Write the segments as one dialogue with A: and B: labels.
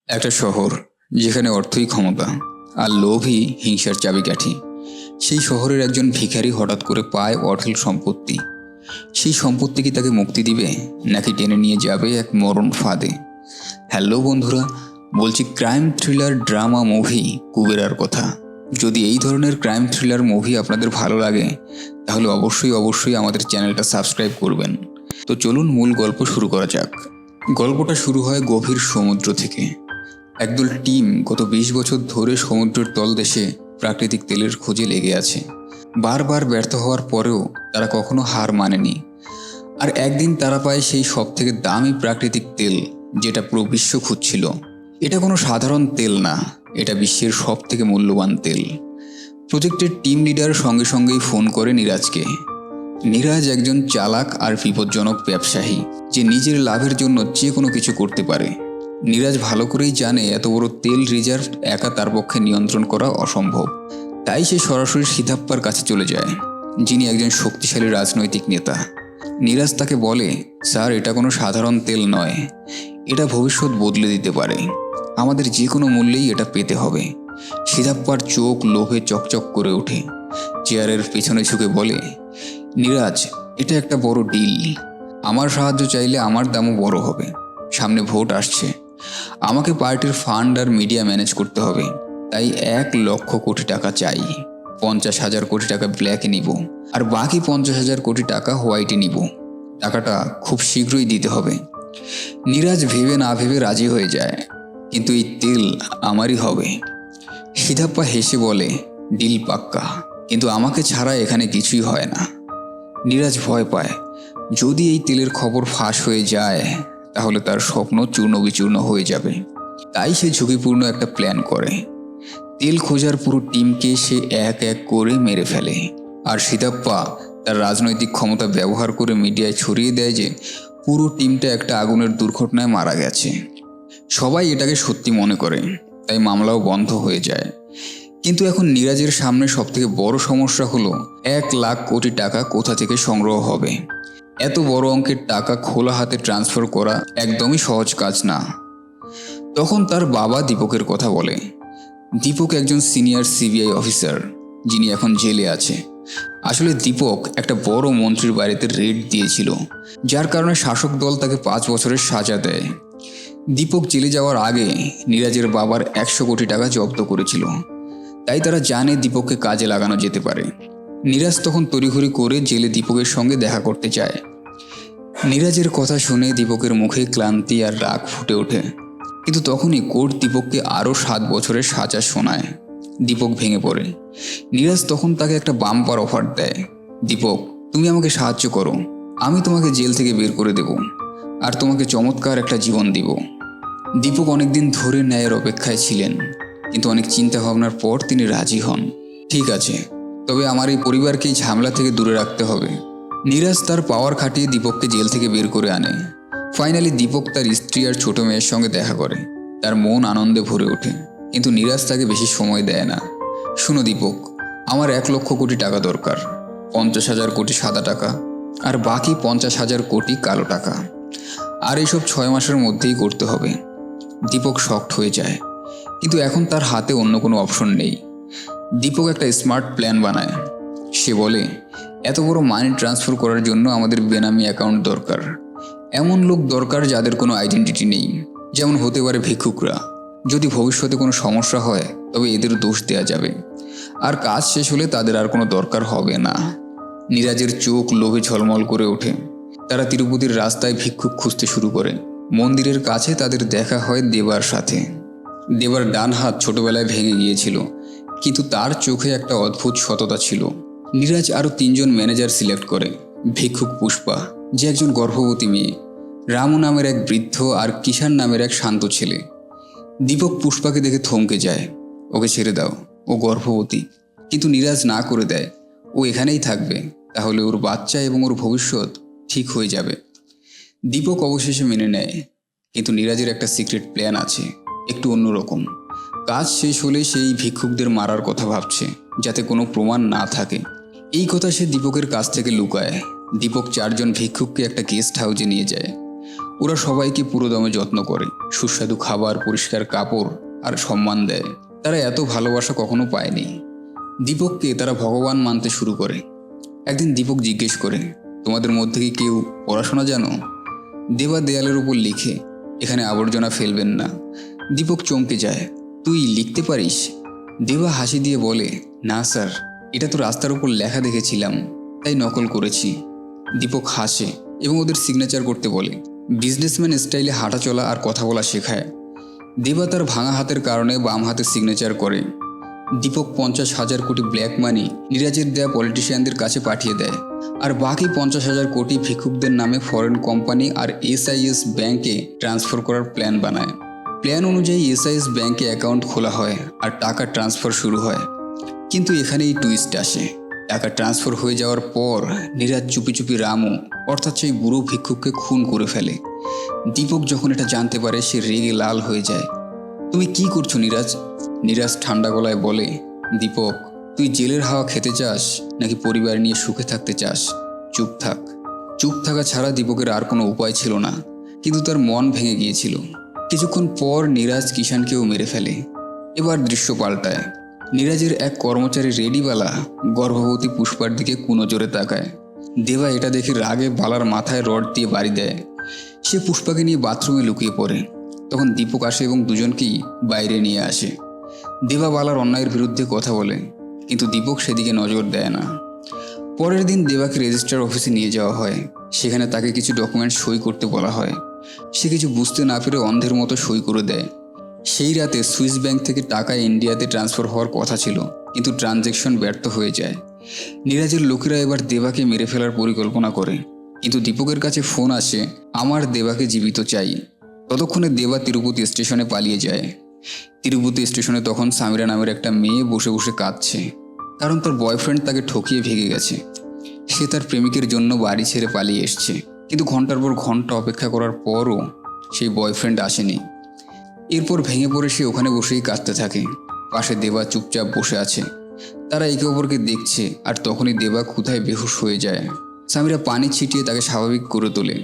A: একটা শহর যেখানে অর্থই ক্ষমতা আর লোভই হিংসার চাবিকাঠি। সেই শহরের একজন ভিখারি হঠাৎ করে পায় অঢেল সম্পত্তি। সেই সম্পত্তি কি তাকে মুক্তি দিবে নাকি টেনে নিয়ে যাবে এক মরণ ফাঁদে? হ্যালো বন্ধুরা, বলছি ক্রাইম থ্রিলার ড্রামা মুভি কুবেরার কথা। যদি এই ধরনের ক্রাইম থ্রিলার মুভি আপনাদের ভালো লাগে তাহলে অবশ্যই আমাদের চ্যানেলটা সাবস্ক্রাইব করবেন। তো চলুন মূল গল্প শুরু করা যাক। গল্পটা শুরু হয় গভীর সমুদ্র থেকে। একদল টিম গত 20 বছর ধরে সমুদ্রের তলদেশে প্রাকৃতিক তেলের খোঁজে লেগে আছে। বারবার ব্যর্থ হওয়ার পরেও তারা কখনো হার মানেনি। আর একদিন তারা পায় সেই সব থেকে দামি প্রাকৃতিক তেল যেটা পুরো বিশ্ব খুঁজছিল। এটা কোনো সাধারণ তেল না, এটা বিশ্বের সব থেকে মূল্যবান তেল। প্রজেক্টের টিম লিডার সঙ্গে সঙ্গেই ফোন করে নীরাজকে। নীরাজ একজন চালাক আর বিপজ্জনক ব্যবসায়ী যে নিজের লাভের জন্য যে কোনো কিছু করতে পারে। নীরাজ ভালো করেই জানে এত বড় তেল রিজার্ভ একা তার পক্ষে নিয়ন্ত্রণ করা অসম্ভব। তাই সে সরাসরি সিদ্ধাপ্পার কাছে চলে যায়, যিনি একজন শক্তিশালী রাজনৈতিক নেতা। নীরাজ তাকে বলে, স্যার, এটা কোনো সাধারণ তেল নয়, এটা ভবিষ্যৎ বদলে দিতে পারে। আমাদের যে কোনো মূল্যেই এটা পেতে হবে। সিদ্ধাপ্পার চোখ লোভে চকচক করে ওঠে। চেয়ারের পেছনে ঝুঁকে বলে, নীরাজ, এটা একটা বড় ডিল। আমার সাহায্য চাইলে আমার দামও বড় হবে। সামনে ভোট আসছে, আমাকে পার্টির ফান্ড আর মিডিয়া ম্যানেজ করতে হবে। তাই 1 লক্ষ কোটি টাকা চাই। 50,000 কোটি টাকা ব্ল্যাকে নিব, আর বাকি 50,000 কোটি টাকা হোয়াইটে নিব। টাকাটা খুব শীঘ্রই দিতে হবে। নীরাজ ভেবে না ভেবে রাজি হয়ে যায়, কিন্তু এই তেল আমারই হবে। সিদ্ধাপ্পা হেসে বলে, ডিল পাক্কা, কিন্তু আমাকে ছাড়া এখানে কিছুই হয় না। নীরাজ ভয় পায়, যদি এই তেলের খবর ফাঁস হয়ে যায় তাহলে তার স্বপ্ন চূর্ণ বিচূর্ণ হয়ে যাবে। তাই সে ঝুঁকিপূর্ণ একটা প্ল্যান করে। তেল খোঁজার পুরো টিমকে সে এক এক করে মেরে ফেলে। আর সিদ্ধাপ্পা তার রাজনৈতিক ক্ষমতা ব্যবহার করে মিডিয়ায় ছড়িয়ে দেয় যে পুরো টিমটা একটা আগুনের দুর্ঘটনায় মারা গেছে। সবাই এটাকে সত্যি মনে করে, তাই মামলাও বন্ধ হয়ে যায়। কিন্তু এখন নীরাজের সামনে সবথেকে বড় সমস্যা হলো 1 লাখ কোটি টাকা কোথা থেকে সংগ্রহ হবে। এত বড় অঙ্কের টাকা খোলা হাতে ট্রান্সফার করা একদমই সহজ কাজ না। তখন তার বাবা দীপকের কথা বলে। দীপক একজন সিনিয়র সিবিআই অফিসার, যিনি এখন জেলে আছে। আসলে দীপক একটা বড় মন্ত্রীর বাড়িতে রেড দিয়েছিল, যার কারণে শাসক দল তাকে 5 বছরের সাজা দেয়। দীপক জেলে যাওয়ার আগে নীরাজের বাবার 100 কোটি টাকা জব্দ করেছিল। তাই তারা জানে দীপককে কাজে লাগানো যেতে পারে। নীরাজ তখন তড়িঘড়ি করে জেলে দীপকের সঙ্গে দেখা করতে চায়। নীরাজের কথা শুনে দীপকের মুখে ক্লান্তি আর রাগ ফুটে ওঠে। কিন্তু তখনই কোর্ট দীপককে আরও 7 বছরের সাজা শোনায়। দীপক ভেঙে পড়ে। নীরাজ তখন তাকে একটা বাম্পার অফার দেয়, দীপক, তুমি আমাকে সাহায্য করো, আমি তোমাকে জেল থেকে বের করে দেব, আর তোমাকে চমৎকার একটা জীবন দিব। দীপক অনেকদিন ধরে ন্যায়ের অপেক্ষায় ছিলেন, কিন্তু অনেক চিন্তা ভাবনার পর তিনি রাজি হন। ঠিক আছে, তবে আমার এই পরিবারকেই ঝামেলা থেকে দূরে রাখতে হবে। নীরাজ তার পাওয়ার খাটিয়ে দীপককে জেল থেকে বের করে আনে। ফাইনালি দীপক তার স্ত্রী আর ছোট মেয়ের সঙ্গে দেখা করে। তার মন আনন্দে ভরে ওঠে, কিন্তু নীরাজ তাকে বেশি সময় দেয় না। শোনো দীপক, আমার 1 লক্ষ কোটি টাকা দরকার। 50,000 কোটি সাদা টাকা আর বাকি 50,000 কোটি কালো টাকা। আর এইসব 6 মাসের মধ্যেই করতে হবে। দীপক শকড হয়ে যায়, কিন্তু এখন তার হাতে অন্য কোনো অপশন নেই। দীপক একটা স্মার্ট প্ল্যান বানায়। সে বলে, এত বড় মানি ট্রান্সফার করার জন্য আমাদের বেনামি অ্যাকাউন্ট দরকার। এমন লোক দরকার যাদের কোনো আইডেন্টিটি নেই, যেমন হতে পারে ভিক্ষুকরা। যদি ভবিষ্যতে কোনো সমস্যা হয় তবে এদের দোষ দেওয়া যাবে, আর কাজ শেষ হলে তাদের আর কোনো দরকার হবে না। নীরাজের চোখ লোভে ঝলমল করে ওঠে। তারা তিরুপতির রাস্তায় ভিক্ষুক খুঁজতে শুরু করে। মন্দিরের কাছে তাদের দেখা হয় দেবার সাথে। দেবার ডান হাত ছোটবেলায় ভেঙে গিয়েছিল, কিন্তু তার চোখে একটা অদ্ভুত সততা ছিল। নীরাজ আরও 3 জন ম্যানেজার সিলেক্ট করে। ভিক্ষুক পুষ্পা, যে একজন গর্ভবতী মেয়ে, রামু নামের এক বৃদ্ধ, আর কিষান নামের এক শান্ত ছেলে। দীপক পুষ্পাকে দেখে থমকে যায়। ওকে ছেড়ে দাও, ও গর্ভবতী। কিন্তু নীরাজ না করে দেয়, ও এখানেই থাকবে, তাহলে ওর বাচ্চা এবং ওর ভবিষ্যৎ ঠিক হয়ে যাবে। দীপক অবশেষে মেনে নেয়, কিন্তু নীরাজের একটা সিক্রেট প্ল্যান আছে, একটু অন্যরকম। কাজ শেষ হলে সেই ভিক্ষুকদের মারার কথা ভাবছে, যাতে কোনো প্রমাণ না থাকে। এই কথা সে দীপকের কাছ থেকে লুকায়। দীপক 4 জন ভিক্ষুককে একটা গেস্ট হাউসে নিয়ে যায়। ওরা সবাইকে পুরো দমে যত্ন করে, সুস্বাদু খাবার, পরিষ্কার কাপড় আর সম্মান দেয়। তারা এত ভালোবাসা কখনো পায়নি। দীপককে তারা ভগবান মানতে শুরু করে। একদিন দীপক জিজ্ঞেস করে, তোমাদের মধ্যে কি কেউ পড়াশোনা জানো? দেবা দেয়ালের উপর লিখে, এখানে আবর্জনা ফেলবেন না। দীপক চমকে যায়, তুই লিখতে পারিস? দেবা হাসি দিয়ে বলে, না স্যার, এটা তো রাস্তার উপর লেখা দেখেছিলাম, তাই নকল করেছি। দীপক হাসে এবং ওদের সিগনেচার করতে বলে। বিজনেসম্যান স্টাইলে হাঁটা চলা আর কথা বলা শেখায়। দেবা তার ভাঙা হাতের কারণে বাম হাতে সিগনেচার করে। দীপক 50,000 কোটি ব্ল্যাক মানি নীরাজের দেয়া পলিটিশিয়ানদের কাছে পাঠিয়ে দেয়, আর বাকি 50,000 কোটি ভিক্ষুকদের নামে ফরেন কোম্পানি আর এসআইএস ব্যাংকে ট্রান্সফার করার প্ল্যান বানায়। প্ল্যান অনুযায়ী এসআইএস ব্যাংকে অ্যাকাউন্ট খোলা হয় আর টাকা ট্রান্সফার শুরু হয়। কিন্তু এখানেই টুইস্ট আসে। টাকা ট্রান্সফার হয়ে যাওয়ার পর নীরাজ চুপি চুপি রামু অর্থাৎ সেই বুড়ো ভিক্ষুককে খুন করে ফেলে। দীপক যখন এটা জানতে পারে সে রেগে লাল হয়ে যায়। তুমি কি করছো নীরাজ? নীরাজ ঠান্ডা গলায় বলে, দীপক, তুই জেলের হাওয়া খেতে চাস নাকি পরিবার নিয়ে সুখে থাকতে চাস? চুপ থাক। চুপ থাকা ছাড়া দীপকের আর কোনো উপায় ছিল না, কিন্তু তার মন ভেঙে গিয়েছিল। কিছুক্ষণ পর নীরাজ কিষানকেও মেরে ফেলে। এবার দৃশ্য পাল্টায়। নীরাজের এক কর্মচারী রেডিবালা গর্ভবতী পুষ্পার দিকে কুনজরে তাকায়। দেবা এটা দেখে রাগে বালার মাথায় রড দিয়ে বাড়ি দেয়। সে পুষ্পাকে নিয়ে বাথরুমে লুকিয়ে পড়ে। তখন দীপক আসে এবং দুজনকেই বাইরে নিয়ে আসে। দেবা বালার অন্যায়ের বিরুদ্ধে কথা বলে, কিন্তু দীপক সেদিকে নজর দেয় না। পরের দিন দেবাকে রেজিস্ট্রার অফিসে নিয়ে যাওয়া হয়। সেখানে তাকে কিছু ডকুমেন্ট সই করতে বলা হয়। সে কিছু বুঝতে না পেরে অন্ধের মতো সই করে দেয়। সেই রাতে সুইস ব্যাংক থেকে টাকা ইন্ডিয়াতে ট্রান্সফার হওয়ার কথা ছিল, কিন্তু ট্রানজ্যাকশন ব্যর্থ হয়ে যায়। নীরাজের লোকেরা এবার দেবাকে মেরে ফেলার পরিকল্পনা করে, কিন্তু দীপকের কাছে ফোন আসে, আমার দেবাকে জীবিত চাই। ততক্ষণে দেবা তিরুপতি স্টেশনে পালিয়ে যায়। তিরুপতি স্টেশনে তখন সামিরা নামের একটা মেয়ে বসে বসে কাঁদছে, কারণ তার বয়ফ্রেন্ড তাকে ঠকিয়ে ভেগে গেছে। সে তার প্রেমিকের জন্য বাড়ি ছেড়ে পালিয়ে এসছে, কিন্তু ঘন্টার পর ঘন্টা অপেক্ষা করার পরও সেই বয়ফ্রেন্ড আসেনি। এরপর ভেঙে পড়ে সে ওখানে বসেই কাঁদতে থাকে। পাশে দেবা চুপচাপ বসে আছে। তারা একে অপরকে দেখছে, আর তখনই দেবা ক্ষুধায় বেহুশ হয়ে যায়। সামিরা পানি ছিটিয়ে তাকে স্বাভাবিক করে তোলে।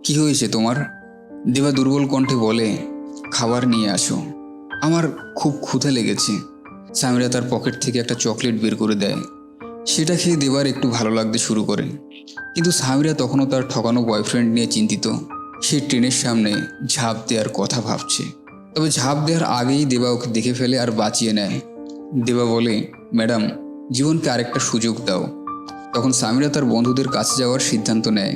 A: কি হয়েছে তোমার? দেবা দুর্বল কণ্ঠে বলে, খাবার নিয়ে আসো, আমার খুব ক্ষুধা লেগেছে। সামিরা তার পকেট থেকে একটা চকলেট বের করে দেয়। সেটা খেয়ে দেবার একটু ভালো লাগতে শুরু করে, কিন্তু সামিরা তখনও তার ঠকানো বয়ফ্রেন্ড নিয়ে চিন্তিত। সে ট্রেনের সামনে ঝাঁপ দেওয়ার কথা ভাবছে, তবে ঝাঁপ দেওয়ার আগেই দেবা ওকে দেখে ফেলে আর বাঁচিয়ে নেয়। দেবা বলে, ম্যাডাম, জীবনকে আরেকটা সুযোগ দাও। তখন সামিরা তার বন্ধুদের কাছে যাওয়ার সিদ্ধান্ত নেয়।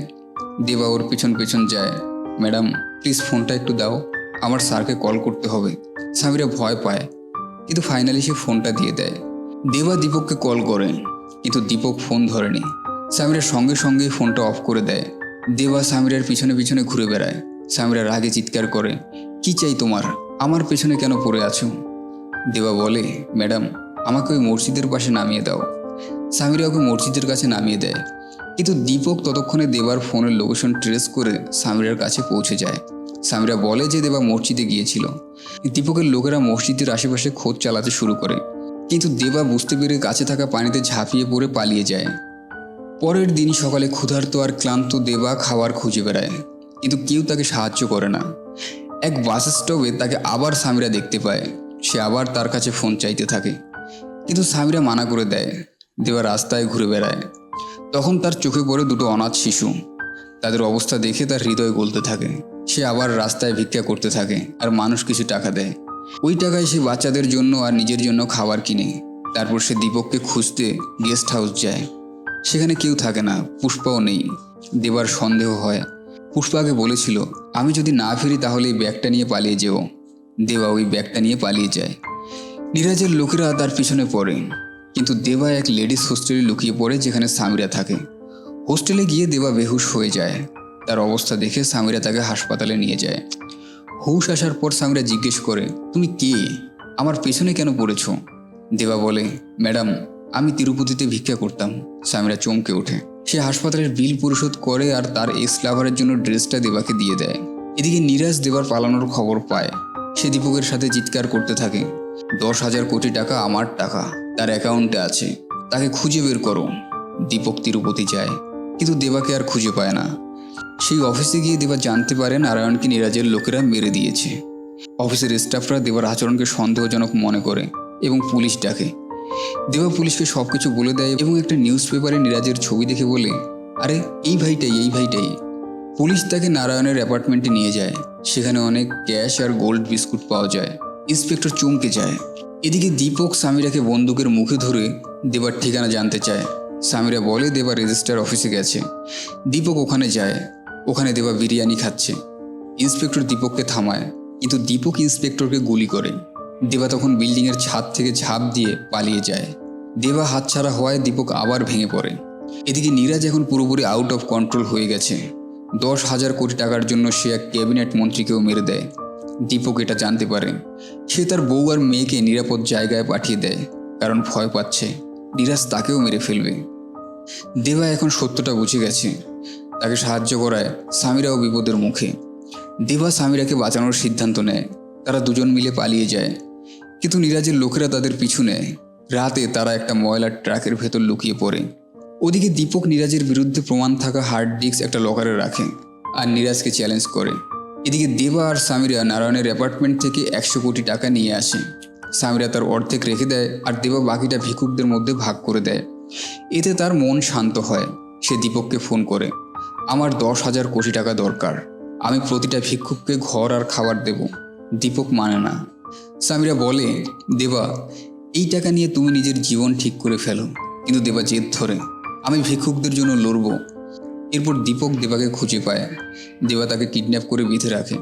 A: দেবা ওর পেছন পেছন যায়। ম্যাডাম, প্লিজ ফোনটা একটু দাও, আমার স্যারকে কল করতে হবে। সামিরা ভয় পায়, কিন্তু ফাইনালি সে ফোনটা দিয়ে দেয়। দেবা দীপককে কল করে, কিন্তু দীপক ফোন ধরেনি। সামিরা সঙ্গে সঙ্গেই ফোনটা অফ করে দেয়। দেবা সামিরার পিছনে পিছনে ঘুরে বেড়ায়। সামিরা রাগে চিৎকার করে, কি চাই তোমার? আমার পেছনে কেন পড়ে আছো? দেবা বলে, ম্যাডাম, আমাকে ওই মসজিদের পাশে নামিয়ে দাও। সামিরা ওকে মসজিদের কাছে নামিয়ে দেয়, কিন্তু দীপক ততক্ষণে দেবার ফোনের লোকেশন ট্রেস করে সামিরার কাছে পৌঁছে যায়। সামিরা বলে যে দেবা মসজিদে গিয়েছিল। দীপকের লোকেরা মসজিদের আশেপাশে খোঁজ চালাতে শুরু করে, কিন্তু দেবা বুঝতে পেরে কাছে থাকা পানিতে ঝাঁপিয়ে পড়ে পালিয়ে যায়। পরের দিন সকালে ক্ষুধার্ত আর ক্লান্ত দেবা খাবার খুঁজে বেড়ায়, কিন্তু কেউ তাকে সাহায্য করে না। এক বাস স্টপে তাকে আবার সামিরা দেখতে পায়। সে আবার তার কাছে ফোন চাইতে থাকে, কিন্তু সামিরা মানা করে দেয়। দেবা রাস্তায় ঘুরে বেড়ায়। তখন তার চোখে পড়ে দুটো অনাথ শিশু। তাদের অবস্থা দেখে তার হৃদয় গলতে থাকে। সে আবার রাস্তায় ভিক্ষা করতে থাকে আর মানুষ কিছু টাকা দেয়। ওই টাকায় সে বাচ্চাদের জন্য আর নিজের জন্য খাবার কিনে। তারপর সে দীপককে খুঁজতে গেস্ট হাউস যায়। সেখানে কেউ থাকে না, পুষ্পাও নেই। দেবার সন্দেহ হয়। পুষ্পাকে বলেছিল, আমি যদি না ফিরি তাহলে এই ব্যাগটা নিয়ে পালিয়ে যেও। দেবা ওই ব্যাগটা নিয়ে পালিয়ে যায়। নীরাজের লোকেরা তার পিছনে পড়ে, কিন্তু দেবা এক লেডিস হোস্টেলে লুকিয়ে পড়ে, যেখানে সামিরা থাকে। হোস্টেলে গিয়ে দেবা বেহুশ হয়ে যায়। তার অবস্থা দেখে সামিরা তাকে হাসপাতালে নিয়ে যায়। হুশ আসার পর সামিরা জিজ্ঞেস করে, তুমি কে? আমার পেছনে কেন পড়েছ? দেবা বলে, ম্যাডাম, আমি তিরুপতিতে ভিক্ষা করতাম। সামিরা চমকে ওঠে। সে হাসপাতালের বিল পরিশোধ করে আর তার এক্স লাভারের জন্য ড্রেসটা দেবাকে দিয়ে দেয়। এদিকে নীরাজ দেবার পালানোর খবর পায়। সে দীপকের সাথে চিৎকার করতে থাকে, 10,000 কোটি টাকা আমার টাকা, তার অ্যাকাউন্টে আছে, তাকে খুঁজে বের করো। দীপক তিরুপতি যায়, কিন্তু দেবাকে আর খুঁজে পায় না। সেই অফিসে গিয়ে দেবা জানতে পারে নারায়ণকে নীরাজের লোকেরা মেরে দিয়েছে। অফিসের স্টাফরা দেবার আচরণকে সন্দেহজনক মনে করে এবং পুলিশ ডাকে। দেবা পুলিশকে সবকিছু বলে দেয় এবং একটা নিউজ পেপারে নীরাজের ছবি দেখে বলে, আরে এই ভাইটাই। পুলিশ তাকে নারায়ণের অ্যাপার্টমেন্টে নিয়ে যায়। সেখানে অনেক ক্যাশ আর গোল্ড বিস্কুট পাওয়া যায়। ইন্সপেক্টর চমকে যায়। এদিকে দীপক সামিরাকে বন্দুকের মুখে ধরে দেবার ঠিকানা জানতে চায়। সামিরা বলে দেবা রেজিস্ট্রার অফিসে গেছে। দীপক ওখানে যায়। ওখানে দেবা বিরিয়ানি খাচ্ছে। ইন্সপেক্টর দীপককে থামায়, কিন্তু দীপক ইন্সপেক্টরকে গুলি করে। দেবা তখন বিল্ডিংয়ের ছাদ থেকে ঝাঁপ দিয়ে পালিয়ে যায়। দেবা হাতছাড়া হওয়ায় দীপক আবার ভেঙে পড়ে। এদিকে নীরাজ এখন পুরোপুরি আউট অফ কন্ট্রোল হয়ে গেছে। 10,000 কোটি টাকার জন্য সে এক ক্যাবিনেট মন্ত্রীকেও মেরে দেয়। দীপক এটা জানতে পারে। সে তার বউ আর মেয়েকে নিরাপদ জায়গায় পাঠিয়ে দেয়, কারণ ভয় পাচ্ছে নীরাজ তাকেও মেরে ফেলবে। দেবা এখন সত্যটা বুঝে গেছে। তাকে সাহায্য করায় সামিরাও বিপদের মুখে। দেবা সামিরাকে বাঁচানোর সিদ্ধান্ত নেয়। তারা দুজন মিলে পালিয়ে যায়, কিন্তু নীরাজের লোকেরা তাদের পিছু নেয়। রাতে তারা একটা ময়লার ট্রাকের ভেতর লুকিয়ে পড়ে। ওদিকে দীপক নীরাজের বিরুদ্ধে প্রমাণ থাকা হার্ড ডিস্ক একটা লকারে রাখে আর নীরাজকে চ্যালেঞ্জ করে। এদিকে দেবা আর সামিরা নারায়ণের অ্যাপার্টমেন্ট থেকে 100 কোটি টাকা নিয়ে আসে। সামিরা তার অর্ধেক রেখে দেয় আর দেবা বাকিটা ভিক্ষুকদের মধ্যে ভাগ করে দেয়। এতে তার মন শান্ত হয়। সে দীপককে ফোন করে, আমার 10,000 কোটি টাকা দরকার, আমি প্রতিটা ভিক্ষুককে ঘর আর খাবার দেব। দীপক মানে না। সামিরা বলে, দেবা এই টাকা নিয়ে তুমি নিজের জীবন ঠিক করে ফেলো। কিন্তু দেবা জেদ ধরে, আমি ভিক্ষুকদের জন্য লড়ব। এরপর দীপক দেবাকে খুঁজে পায়। দেবা তাকে কিডন্যাপ করে বেঁধে রাখে।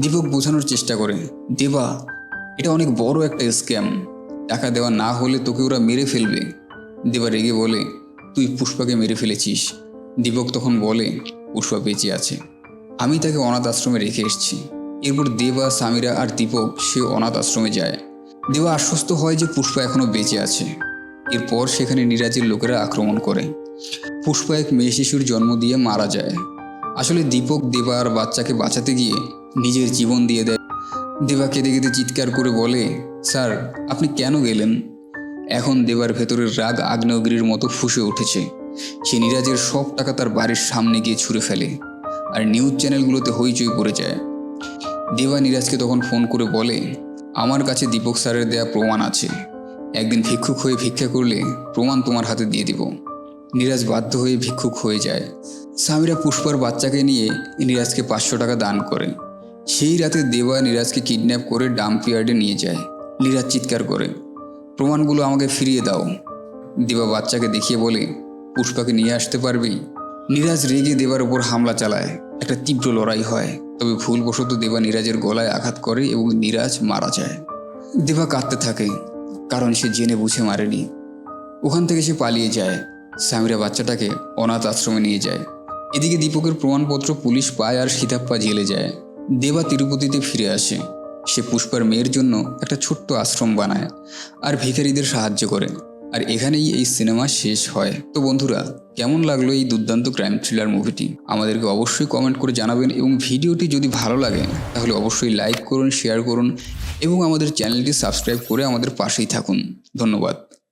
A: দীপক বোঝানোর চেষ্টা করে, দেবা এটা অনেক বড় একটা স্ক্যাম, টাকা দেওয়া না হলে তোকে ওরা মেরে ফেলবে। দেবা রেগে বলে, তুই পুষ্পাকে মেরে ফেলেছিস। দীপক তখন বলে, পুষ্পা বেঁচে আছে, আমি তাকে অনাথ আশ্রমে রেখে এসেছি। এরপর দেবা, সামিরা আর দীপক সে অনাথ আশ্রমে যায়। দেবা আশ্বস্ত হয় যে পুষ্পা এখনো বেঁচে আছে। এরপর সেখানে নীরাজের লোকেরা আক্রমণ করে। পুষ্পা এক মেয়ে শিশুর জন্ম দিয়ে মারা যায়। আসলে দীপক দেবা আর বাচ্চাকে বাঁচাতে গিয়ে নিজের জীবন দিয়ে দেয়। দেবা কেঁদে কেঁদে চিৎকার করে বলে, স্যার আপনি কেন গেলেন? এখন দেবার ভেতরের রাগ আগ্নেয়গিরির মতো ফুঁসে উঠেছে। সে নীরাজের সব টাকা তার বাড়ির সামনে গিয়ে ছুঁড়ে ফেলে আর নিউজ চ্যানেলগুলোতে হইচই পড়ে যায়। দেবা নীরাজকে তখন ফোন করে বলে, আমার কাছে দীপক স্যারের দেয়া প্রমাণ আছে, একদিন ভিক্ষুক হয়ে ভিক্ষা করলে প্রমাণ তোমার হাতে দিয়ে দিব। নীরাজ বাধ্য হয়ে ভিক্ষুক হয়ে যায়। সামিরা পুষ্পার বাচ্চাকে নিয়ে নীরাজকে 500 টাকা দান করে। সেই রাতে দেবা নীরাজকে কিডন্যাপ করে ডাম্প ইয়ার্ডে নিয়ে যায়। নীরাজ চিৎকার করে, প্রমাণগুলো আমাকে ফিরিয়ে দাও। দেবা বাচ্চাকে দেখিয়ে বলে, পুষ্পাকে নিয়ে আসতে পারবি? নীরাজ রেগে দেবার উপর হামলা চালায়। একটা তীব্র লড়াই হয়, তবে ভুলবশত দেবা নীরাজের গলায় আঘাত করে এবং নীরাজ মারা যায়। দেবা কাঁদতে থাকে, কারণ সে জেনে বুঝে মারেনি। ওখান থেকে সে পালিয়ে যায়। সামিরা বাচ্চাটাকে অনাথ আশ্রমে নিয়ে যায়। এদিকে দীপকের প্রমাণপত্র পুলিশ পায় আর সীতাপ্পা জেলে যায়। দেবা তিরুপতিতে ফিরে আসে। সে পুষ্পার মেয়ের জন্য একটা ছোট্ট আশ্রম বানায় আর ভিখারিদের সাহায্য করে। আর এখানেই এই সিনেমা শেষ হয়। তো বন্ধুরা, কেমন লাগলো এই দুর্দান্ত ক্রাইম থ্রিলার মুভিটি? আমাদেরকে অবশ্যই কমেন্ট করে জানাবেন এবং ভিডিওটি যদি ভালো লাগে তাহলে অবশ্যই লাইক করুন, শেয়ার করুন এবং আমাদের চ্যানেলটি সাবস্ক্রাইব করে আমাদের পাশেই থাকুন। ধন্যবাদ।